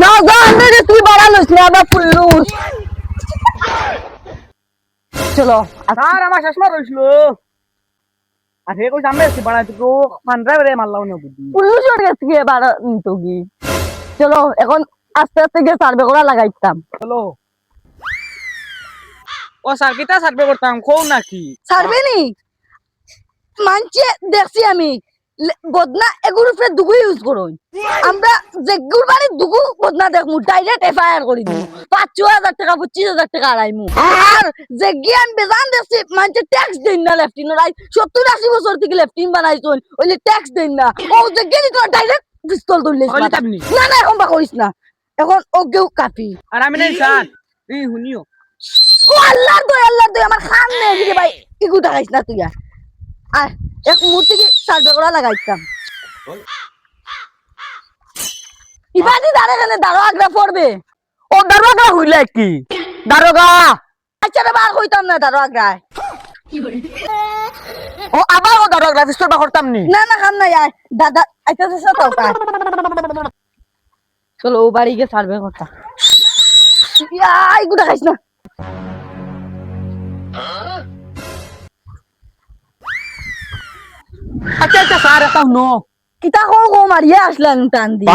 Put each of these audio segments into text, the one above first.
না জানে তুই বাড়ালোস না আমরা ফুল্লুস চলো স্যার আমার চশমা রইছিল আর হে কই সামনে এসে বানাই তো ফান ড্রাইভারে মারলাম না বুদ্ধি ফুল্লুস ওর কাছ থেকে বাড়া নিতো কি চলো এখন আস্তে আস্তে গিয়ে সার্ভে করা লাগাইতাম চলো ও স্যার কিটা সার্ভে করতাম কও নাকি সার্ভে নি মানছে দেখছি আমি বদনা এগুর উপরে দুগু ইউজ করুন আমরা যে গুর বাড়ি দুগু বদনা দেখমু ডাইরেক্ট এফআইআর করি দিমু ৫,০০০ টাকা ২৫,০০০ টাকা আড়াইমু আর যে জ্ঞান বেজান দেখছি মানছে ট্যাক্স দেন না লেফটিন রাই ৭০-৮০ বছর থেকে লেফটিন বানাইছুন ওইলে ট্যাক্স দেন না ও যে জ্ঞানী তো ডাইরেক্ট পিস্তল ধরলিস না না এখন বা করিস না এখন ওকেও কাপি আর আমি নাই স্যার এই শুনিও ও আল্লাহ দই আমার খান নেই রে ভাই ইগু দেখাইস না তুই আর এক মুহূর্তে কি সার্ভে করা লাগাইতাম ইবাদি দাঁড়াখানে দারোয়াগরা পড়বে ও দারোগা হইলা কি দারোগা আচ্ছা রে বার কইতাম না দারোয়াগরা ও আবার ও দারোগা পিস্তল বা করতাম নি না না খাম না আয় দাদা আচ্ছা আচ্ছা তো কা চলো ও বাড়ি গিয়ে সার্ভে করতা ইগু দেখাইস না আচ্ছা আচ্ছা স্যার এটা নো কিতা কো মারিয়া আসলাম টান দি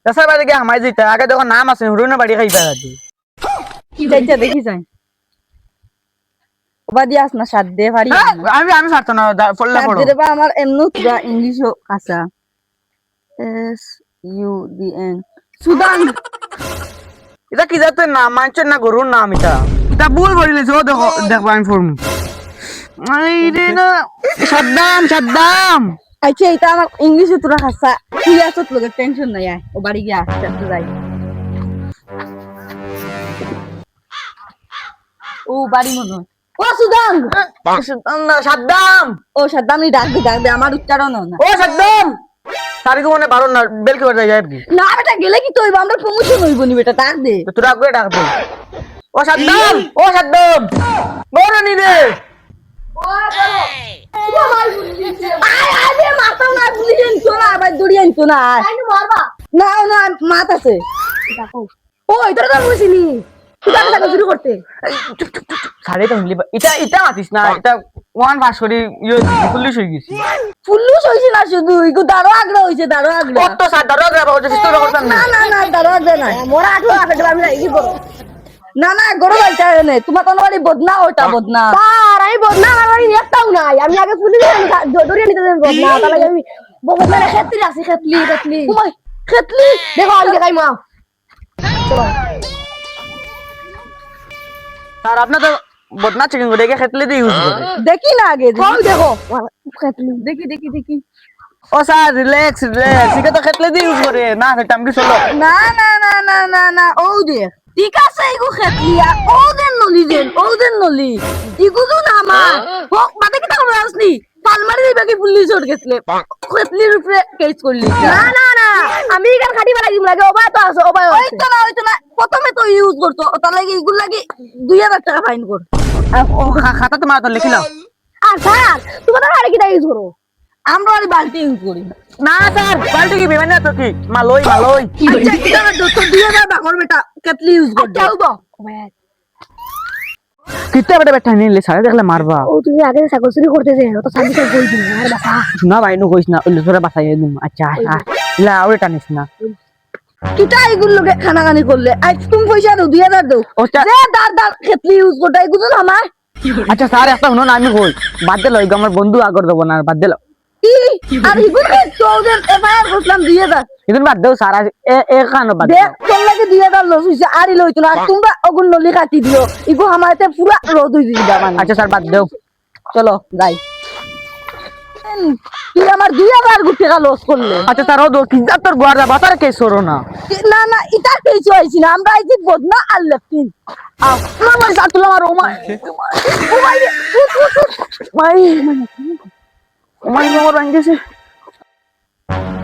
স্যার বাড়ি গিয়ে হামাই যাইতা আগে যখন নাম আছে হুরুনের বাড়ি খাইবা আদি যাইতা দেখি যাই ওবাদি আস না সাত দে পারি আমি আমি পারতো না ফল্লা পড়ো সাত দে বা আমার এমনু পুরা ইংলিশ কাঁচা S U D N Sudan এটা কি জাতের নাম মানছেন না গরুর নাম এটা ভুল বলিলেছ ও দেখো দেখো আমি ফর্ম এই রে না সাদ্দাম সাদ্দাম আচ্ছা এটা আমার ইংলিশে তোরা কাঁচা তুই আছো তোর টেনশন নাই আয় ও বাড়ি গিয়ে আসতে আসতে যাই ও বাড়ি মনে হয় ও সুদান সাদ্দাম ও সাদ্দামই ডাক দে আমার উচ্চারণ না ও সাদ্দাম তারিখ মনে বারো না বেল কি বাজায় আর কি না বেটা গেলে কি তো হইব আমরা প্রমোশন হইব নি বেটা ডাক দে তো তোরা আগে ডাক দে ও সাদ্দাম বড় নি রে আরে মাথা না বুঝিন তো না আবার দড়ি আনতো না না না মাত আছে ও এটা তো বুঝিনি তুই টাকা শুরু করতে সাড়ে তো মিলি এটা এটা মাতিস না এটা ওয়ান পাস করি পুলিশ হয়ে গেছি ফুল্লুস হইছে না শুধু ইগো দারো আগ্রা হইছে দারো আগ্রা কত স্যার দারো আগ্রা বাবা সিস্টেম করতাম না না না দারো আগ্রা না মোরা আটো আপে আমি লাগি বড় না না গড় বাইটা নে তোমার কোন বাড়ি বদনা ওটা বদনা স্যার আমি বদনা আমার বাড়ি একটাও নাই আমি আগে পুলিশে ধরিয়ে নিতে দেব বদনা তাহলে আমি বদনা খেতলি আছে খেতলি ওই খেতলি দেখো আমি দেখাই মা চলো স্যার আপনি তো বদনা চিকেন করে খেতলে দিয়ে ইউজ করে দেখি না আগে কম দেখো খেতলি দেখি ও স্যার রিল্যাক্স এটা তো খেতলে দিয়ে ইউজ করে না সেটা আমি চলো না না না না না না ও দেখ ঠিক আছে ইগু খেতলিয়া ও দেন নলি ইগু তো না আমার হোক বাদে কি টাকা আসনি পালমারি দিবা কি পুলিশ ওর গেছলে খেতলির উপরে কেস করলি না আমি এখান খাটি বালাই দিম লাগে ওবা তো আছে ওবা ওই তো না প্রথমে তো ইউজ করতো তার লাগি ইগুর লাগি ২০০০ টাকা ফাইন কর খাতা তোমার তো লিখিলাম আর স্যার তোমার বাড়ি কিটা ইউজ করো আমরা ওই বালতি ইউজ করি না স্যার বালতি কি বেমানে তো কি মালই আচ্ছা এটা না ২০০০ বাকর বেটা কেটলি ইউজ কর যাও গো কিটা বেটা বেটা নিলে সাড়ে দেখলে মারবা ও তুমি আগে সাইকেল চুরি করতে যে তো সার্ভিস কই দিন আর বাসা না ভাই নো কইস না ওই লোকরা বাসায় দিম আচ্ছা লা ওরে টানিস না কিটা এগুলো লগে খানাখানি করলে আজ তুমি পয়সা দাও ২০০০ দাও ও স্যার যে দার কেটলি ইউজ করতে এগুলো তো আমার আচ্ছা স্যার একটা শুনুন আমি কই বাদ দিল আমার বন্ধু আগর দেব না বাদ দিল আর এগুলো তোদের এফআইআর করলাম ২০০০ এখন বাদ দাও স্যার এ খানো বাদ দেখ তোর লাগে ২০০০ লস হইছে আর লইতো না তোমরা অগুন নলি কাটি দিও ইগো আমাতে পুরা রোদ হই দিবা মানে আচ্ছা স্যার বাদ দাও চলো যাই তুই আমার ২০০০ টাকা লস করলে আচ্ছা স্যার ও দো কি যা তোর গোয়ার যাবা তার কেস করো না না এটা কেছ হইছি না আমরা আইছি বদনা আর লেফটিন আও না ভাই সাতুলা মারো মা ও ভাই ভাই ওমাই মোর আঙ্গেছে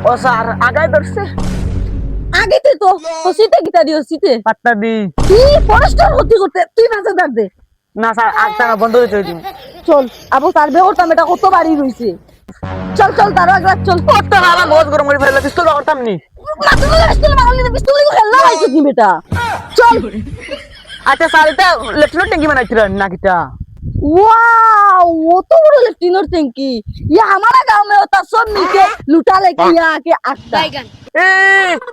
ও স্যার আগাই ধরছে আগে তো সিটে গিতা দিও সিটে পাত্তা দি কি পরস্টার করতে তুই ভাষা ডাক দে না স্যার আগটা না বন্ধ হইতে দিন চল আবু সার্ভে করতাম এটা কত বাড়ি রইছে চল তার আগে চল কত আমার বহুত গরম করে ফেললা পিস্তল করতাম নি মাথা পিস্তল লিগো খেলনা আইছো কি বেটা চল আচ্ছা স্যার এটা লেফটেন্যান্ট ট্যাঙ্কি বানাইছিলেন না কিটা वाओ वो तो बड़ा लेफ्टिनेंट टैंकी ये हमारा गांव में होता सब मिलके लुटा लेके यहाँ आके आता এ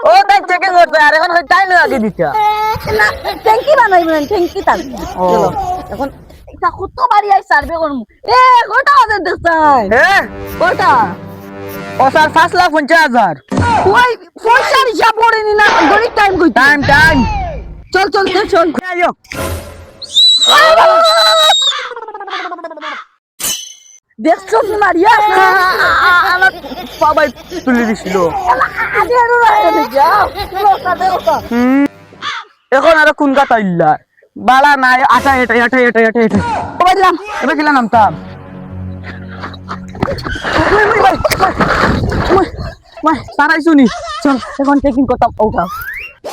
ও তাই চেকিং করতে আর এখন হইতাই না আগে দিতা না ট্যাঙ্কি বানাই বলেন ট্যাঙ্কি তার চলো এখন এটা কত বাড়ি আই সার্ভে করমু এ কটা আছে দেখছাই হ্যাঁ কটা ও স্যার 5,50,000 ওই পয়সা হিসাব করেনি না গড়ি টাইম কই টাইম টাইম চল চল চল চল আইও দেখছো কি মারিয়া আমার সবাই তুলে দিছিল আগে আরো রাখে যাও চলো সাথে ওটা এখন আর কোন কথা ইল্লা বালা নাই আটা এটা এটা এটা এটা এটা ও বললাম এবার খেলা নামতাম সারাই শুনি চল এখন চেকিং করতাম ওটা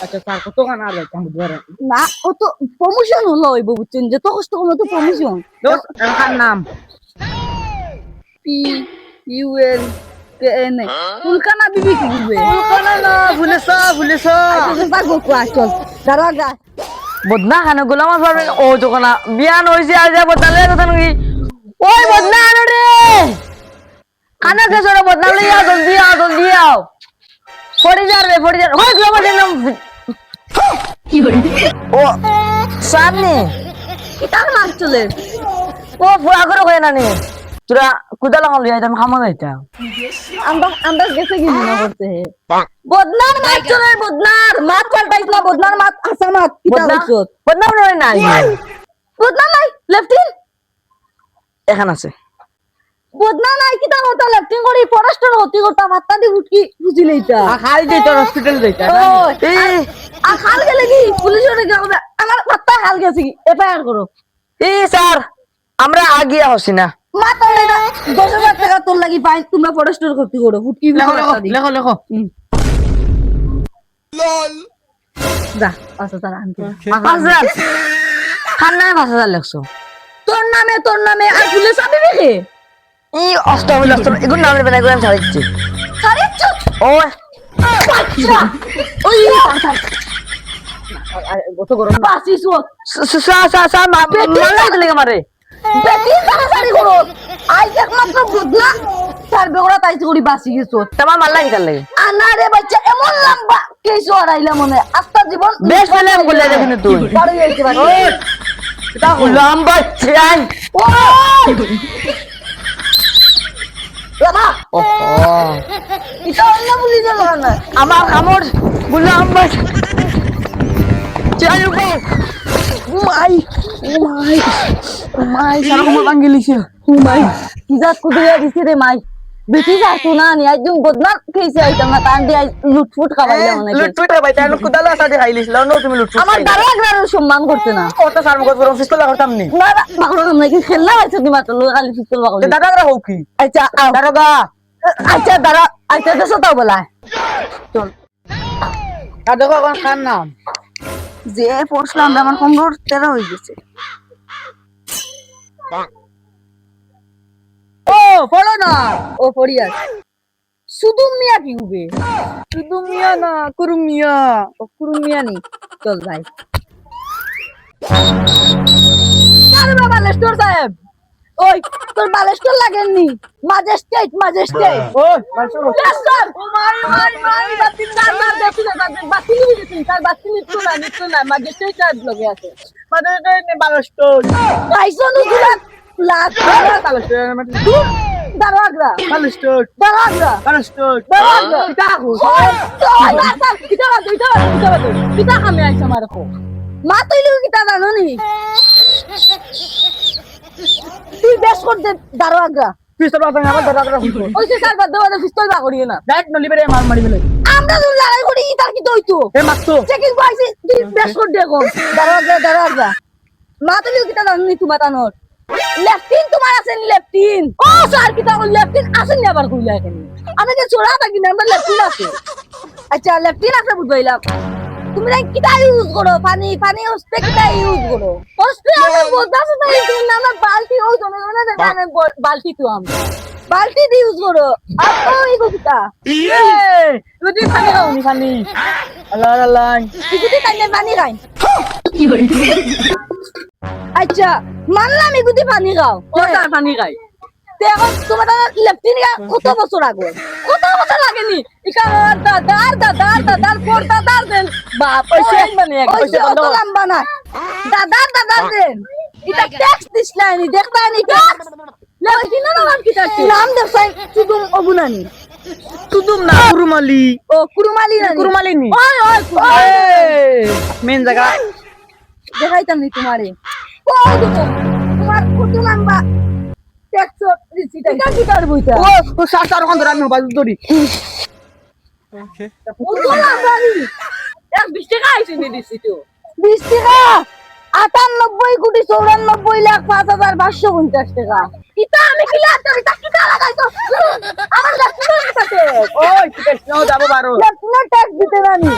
আচ্ছা স্যার কত গান আর যাইতাম বুধবারে না ও তো প্রমোশন হলো ওই বুঝছেন যত কষ্ট হলো তো প্রমোশন এখান নাম P U L K N উলকানা বিবি কি দিবে উলকানা না ভুলেছ আচ্ছা পাগো কোয়া চল দাঁড়া গা বদনা খানে গোলাম পারবে ও যখন বিয়ান হইছে আর যা বদনালে কথা নাকি ওই বদনা আনো রে কানা কে সরে বদনা লইয়া জলদি আও পড়ে যা ওই গ্লোবাল নাম ও সামনে কিতার মার চলে ও ফুয়া করে কই না নে তোরা কুদালা হল যাইতাম খামা যাইতাম আমরা গেছে কি মনে করতে হে বদনার মার চলে বদনার মাত পাল্টাইছ না বদনার মাত আসা মাত কিতার চোত বদনা নয় নাই বদনা নাই লেফটিন এখান আছে বদনা নাই কিতা কথা লেফটিন করি ফরেস্টার হতি করতাম হাতটা দি উঠকি বুঝি লইতা খাই যাইতো হসপিটাল যাইতা আর হাল গেলে কি পুলিশের গাবে আমার হাতটা হাল গেছে কি এফআইআর করো স্যার আমরা আগিয়া হসি না মাথা না 10,000 টাকা তোর লাগি পাই তোমরা ফরেস্টার করতে করো উঠকি লেখো যা 5,000 আনতে 5,000 খান নাই 5,000 লেখছো তোর নামে আর পুলিশ আবে বেকে ই অষ্টম এগুলো নাম নেবেন এগুলো আমি ছাড়িচ্ছি সারিচ্ছ ও বাচ্চা ওই কত গরম বাসিস ও মালাই দিলে মারে বেটি সারি করো আই একমাত্র বুদনা তার বেগড়া তাইছি করি বাসি গেছো তোমার মাল্লা কি লাগে আনা রে বাচ্চা এমন লম্বা কেসো আড়াইলা মনে আস্তা জীবন বেশ ফেলে বলে দেখুন তুই বাড়ি যাইতে পারি এটা লম্বা চাই বাবা ওহো এটা অন্য বলি দিল না আমার কামড় লম্বা চাই মাই সারা কোমর ভাঙি লিছে মাই কি যা কুদিয়া দিছে রে মাই বেটি যা শোনা নি একদম বদনা কেসে আইতাম না তান দিয়ে লুটফুট খাবাইলা মনে লুটফুট ভাই তাই কুদালা সাথে খাইলিছিল নো তুমি লুটফুট আমার দাঁড়া একবার সম্মান করতে না কত সার মুখ গরম পিস্তল লাগাতাম নি না বাগড়া নাম কি খেলনা আছে তুমি মাত্র খালি পিস্তল বাগড়া দাদাগরা হোক কি আচ্ছা আও দারোগা আচ্ছা দাঁড়া আচ্ছা দেশো তাও বলা চল আর দেখো এখন খান নাম যে পড়ছিলাম আমার 15-13 হয়ে গেছে ও পড়ো না ও পড়িয়া শুধু মিয়া কি হবে শুধু মিয়া না কুরুম মিয়া ও কুরুম মিয়া নি চল ভাই আরে বাবা লেস্টর সাহেব ওই তোর বালেস্টর লাগেননি ম্যাজিস্ট্রেট ও মারছো লেস্টর ও মাই বাতিল না দেখি না বাতিল দিছি তার বাতিল নিতো না ম্যাজিস্ট্রেট সাহেব লগে আছে মানে নে বালস্টো পাইছো নি গুলা লাখ বালস্টো দারোগা বালস্টো দারোগা কিতা কো কিতা কামে আইছা মার কো মা তৈলি কিতা জানো নি তুই বেশ কর দে দারোগা পিস্তল বাতাং আমার দাদাগরা হুইতো ওই যে স্যার বাদ দেওয়া পিস্তল বা করিয়ে না ডাইরেক্ট নলি বেরে মার মারি বেলে আমরা তো লড়াই করি তার কি দইতো এ মারতো চেকিং পাইছি তুই বেশ কর দে কোন দারোগা মা তৈলি কিতা জানো নি তোমার তানোর লেফটিন তোমার আছেন লেফটিন ও স্যার কিতা কল লেফটিন আছেন নি আবার কইলা কেন আমি যে ছোড়া থাকি না আমরা লেফটিন আছে আচ্ছা লেফটিন আছে বুঝাইলাম তুমি না কিতা ইউজ করো পানি হস্তে কিতা ইউজ করো হস্তে আমরা বলতাছ না তুমি না আমরা বালতি ওই জন্য না বালতি তো আমরা বালতি দিয়ে ইউজ করো আর ওই কথা তুই পানি খাও নি পানি আল্লাহ আল্লাহ ইগুতি কাইনে পানি খাই আচ্ছা মানলাম ইগুতি পানি খাও কোথায় পানি খাই তে এখন তোমার লেফটিন কত বছর আগে কত বছর লাগেনি ইকা দাদার পর দাদার দেন বাপ পয়সা মানে এক পয়সা অত বন্ধ লম্বা না দাদার দেন এটা ট্যাক্স দিছলানি দেখতানি ট্যাক্স লেফটিন না নাম কিটা নাম দেখছাই শুধু অবুনানি তুদুম না কুরমালি ও কুরমালি না কুরমালি নি ওই ওই মেন জায়গা দেখাইতাম নি তোমারে ও দেখো তোমার কত লম্বা ট্যাক্স রিসিট এটা কি কার বইতা ও সার ওখান ধরে আমি বাজু ধরি কত লম্বা নি এক 20 টাকা আইছে নি দিছি তো 20 টাকা 98,94,05,550 টাকা ইতা আমি কি লাগতো ইতা কি টাকা লাগাইতো আমার লেফটিনেন্ট কাছে ওই ঠিক আছে নাও যাবো বারো লেফটিনেন্ট ট্যাক্স দিতে জানি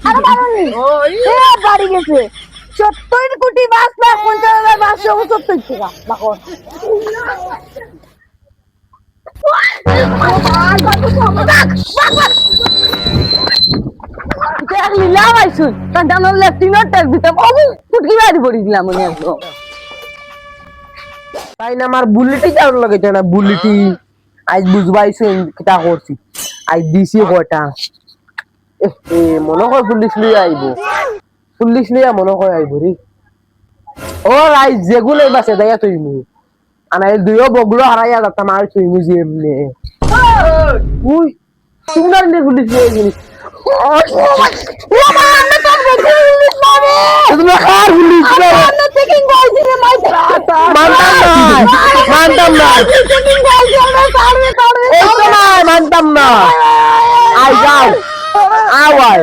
আরে বারোনি ওই এ বাড়ি গেছে 70,50,50,570 টাকা বাকর দেখ নিলাম আইছুন তার জানো লেফটিনেন্ট ট্যাক্স দিতাম ও ফুটকি বাড়ি পড়ি দিলাম উনি একদম তাই না আমার বুলেটই যাওয়ার লাগে না বুলেটই আজ বুঝবাইছেন কিটা করছি আজ দিছি কয়টা এ মনে হয় পুলিশ লিয়ে আইব পুলিশ লিয়া মনে হয় আইব রে ও আজ যেগুলো বাসে দেয়া তুইমু আনা এই দুইও বগলো হারাইয়া যাতাম আর তুইমু যে এমনি উই তোমার নে পুলিশ লিয়ে গেলি তুমি কার পুলিশ মানতাম না মানতাম না আই যাও আওয়াজ